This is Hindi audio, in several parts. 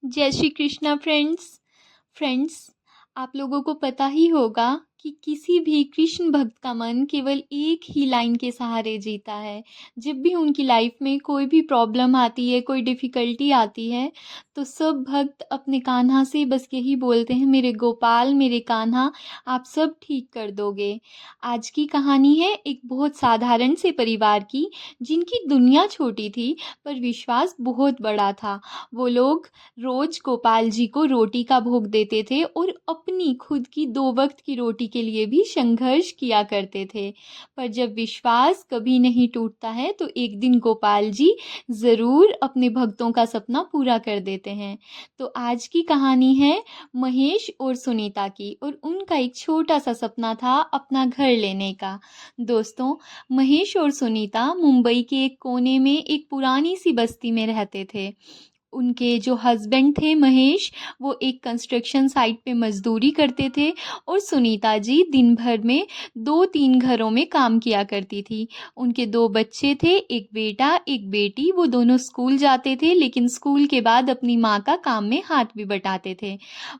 जय श्री कृष्णा फ्रेंड्स। आप लोगों को पता ही होगा कि किसी भी कृष्ण भक्त का मन केवल एक ही लाइन के सहारे जीता है। जब भी उनकी लाइफ में कोई भी प्रॉब्लम आती है, कोई डिफ़िकल्टी आती है, तो सब भक्त अपने कान्हा से बस यही बोलते हैं, मेरे गोपाल, मेरे कान्हा, आप सब ठीक कर दोगे। आज की कहानी है एक बहुत साधारण से परिवार की, जिनकी दुनिया छोटी थी पर विश्वास बहुत बड़ा था। वो लोग रोज गोपाल जी को रोटी का भोग देते थे और अपनी खुद की 2 वक्त की रोटी के लिए भी संघर्ष किया करते थे। पर जब विश्वास कभी नहीं टूटता है तो एक दिन गोपाल जी ज़रूर अपने भक्तों का सपना पूरा कर देते हैं। तो आज की कहानी है महेश और सुनीता की, और उनका एक छोटा सा सपना था अपना घर लेने का। दोस्तों, महेश और सुनीता मुंबई के एक कोने में एक पुरानी सी बस्ती में रहते थे। उनके जो हस्बैंड थे महेश, वो एक कंस्ट्रक्शन साइट पे मज़दूरी करते थे और सुनीता जी दिन भर में 2-3 घरों में काम किया करती थी। उनके 2 बच्चे थे, एक बेटा, एक बेटी। वो दोनों स्कूल जाते थे, लेकिन स्कूल के बाद अपनी माँ का काम में हाथ भी बटाते थे।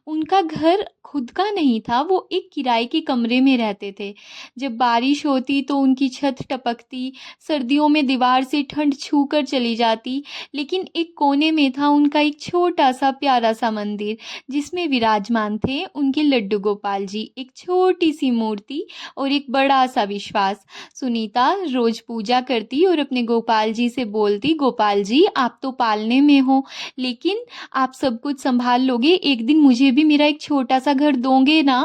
उनका घर खुद का नहीं था, वो एक किराए के कमरे में रहते थे। जब बारिश होती तो उनकी छत टपकती, सर्दियों में दीवार से ठंड छू कर चली जाती। लेकिन एक कोने में था उनका एक छोटा सा प्यारा सा मंदिर, जिसमें विराजमान थे उनके लड्डू गोपाल जी, एक छोटी सी मूर्ति और एक बड़ा सा विश्वास। सुनीता रोज पूजा करती और अपने गोपाल जी से बोलती, गोपाल जी आप तो पालने में हो, लेकिन आप सब कुछ संभाल लोगे, एक दिन मुझे भी मेरा एक छोटा सा घर दोगे ना?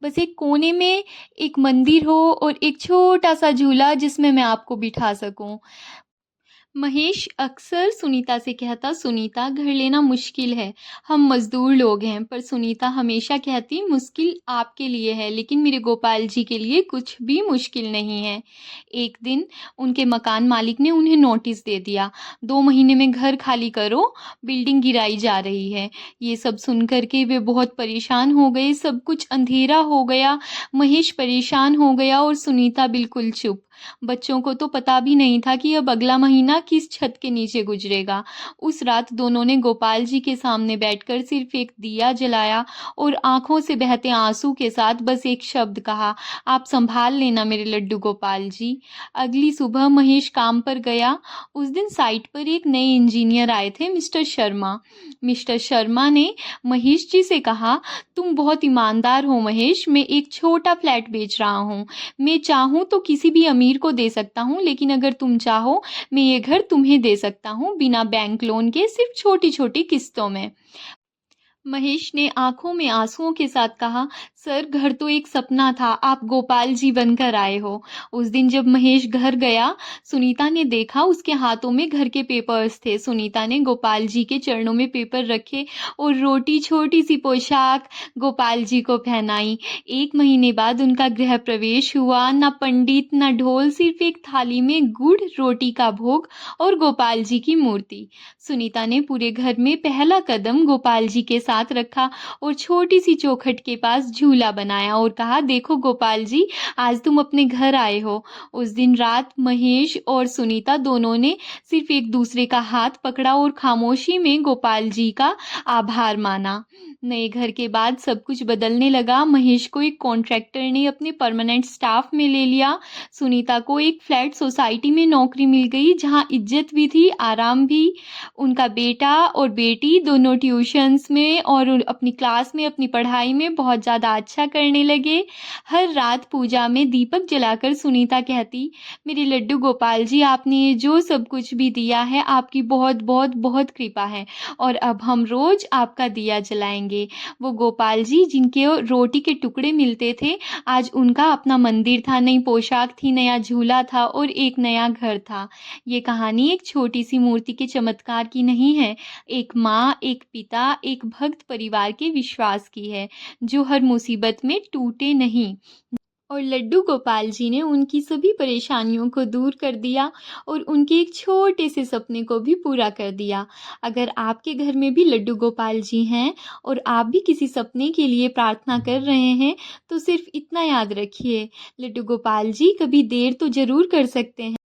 बस एक कोने में एक मंदिर हो और एक छोटा सा झूला जिसमें मैं आपको बिठा सकूं। महेश अक्सर सुनीता से कहता, सुनीता घर लेना मुश्किल है, हम मज़दूर लोग हैं। पर सुनीता हमेशा कहती, मुश्किल आपके लिए है, लेकिन मेरे गोपाल जी के लिए कुछ भी मुश्किल नहीं है। एक दिन उनके मकान मालिक ने उन्हें नोटिस दे दिया, 2 महीने में घर खाली करो, बिल्डिंग गिराई जा रही है। ये सब सुन कर के वे बहुत परेशान हो गए, सब कुछ अंधेरा हो गया। महेश परेशान हो गया और सुनीता बिल्कुल चुप। बच्चों को तो पता भी नहीं था कि अब अगला महीना किस छत के नीचे गुजरेगा। उस रात दोनों ने गोपाल जी के सामने बैठकर सिर्फ एक दिया जलाया और आंखों से बहते आंसू के साथ बस एक शब्द कहा, आप संभाल लेना मेरे लड्डू गोपाल जी। अगली सुबह महेश काम पर गया। उस दिन साइट पर एक नए इंजीनियर आए थे, मिस्टर शर्मा। मिस्टर शर्मा ने महेश जी से कहा, तुम बहुत ईमानदार हो महेश, मैं एक छोटा फ्लैट बेच रहा हूँ। मैं चाहूँ तो किसी भी अमीर को दे सकता हूँ, लेकिन अगर तुम चाहो मैं ये घर तुम्हें दे सकता हूँ, बिना बैंक लोन के, सिर्फ छोटी छोटी किस्तों में। महेश ने आंखों में आंसुओं के साथ कहा, सर घर तो एक सपना था, आप गोपाल जी बनकर आए हो। उस दिन जब महेश घर गया, सुनीता ने देखा उसके हाथों में घर के पेपर्स थे। सुनीता ने गोपाल जी के चरणों में पेपर रखे और रोटी, छोटी सी पोशाक गोपाल जी को पहनाई। 1 महीने बाद उनका गृह प्रवेश हुआ। ना पंडित ना ढोल, सिर्फ एक थाली में गुड़, रोटी का भोग और गोपाल जी की मूर्ति। सुनीता ने पूरे घर में पहला कदम गोपाल जी के साथ रखा और छोटी सी चौखट के पास झूला बनाया और कहा, देखो गोपाल जी, आज तुम अपने घर आए हो। उस दिन रात महेश और सुनीता दोनों ने सिर्फ एक दूसरे का हाथ पकड़ा और खामोशी में गोपाल जी का आभार माना। नए घर के बाद सब कुछ बदलने लगा। महेश को एक कॉन्ट्रैक्टर ने अपने परमानेंट स्टाफ में ले लिया। सुनीता को एक फ्लैट सोसाइटी में नौकरी मिल गई, जहां इज्जत भी थी, आराम भी। उनका बेटा और बेटी दोनों ट्यूशन्स में और अपनी क्लास में, अपनी पढ़ाई में बहुत ज़्यादा अच्छा करने लगे। हर रात पूजा में दीपक जलाकर सुनीता कहती, मेरे लड्डू गोपाल जी, आपने ये जो सब कुछ भी दिया है, आपकी बहुत बहुत बहुत कृपा है, और अब हम रोज आपका दिया जलाएंगे। वो गोपाल जी जिनके रोटी के टुकड़े मिलते थे, आज उनका अपना मंदिर था, नई पोशाक थी, नया झूला था और एक नया घर था। ये कहानी एक छोटी सी मूर्ति के चमत्कार की नहीं है, एक माँ, एक पिता, एक भक्त परिवार के विश्वास की है, जो हर मुसीबत में टूटे नहीं। और लड्डू गोपाल जी ने उनकी सभी परेशानियों को दूर कर दिया और उनके एक छोटे से सपने को भी पूरा कर दिया। अगर आपके घर में भी लड्डू गोपाल जी हैं और आप भी किसी सपने के लिए प्रार्थना कर रहे हैं, तो सिर्फ इतना याद रखिए, लड्डू गोपाल जी कभी देर तो ज़रूर कर सकते हैं।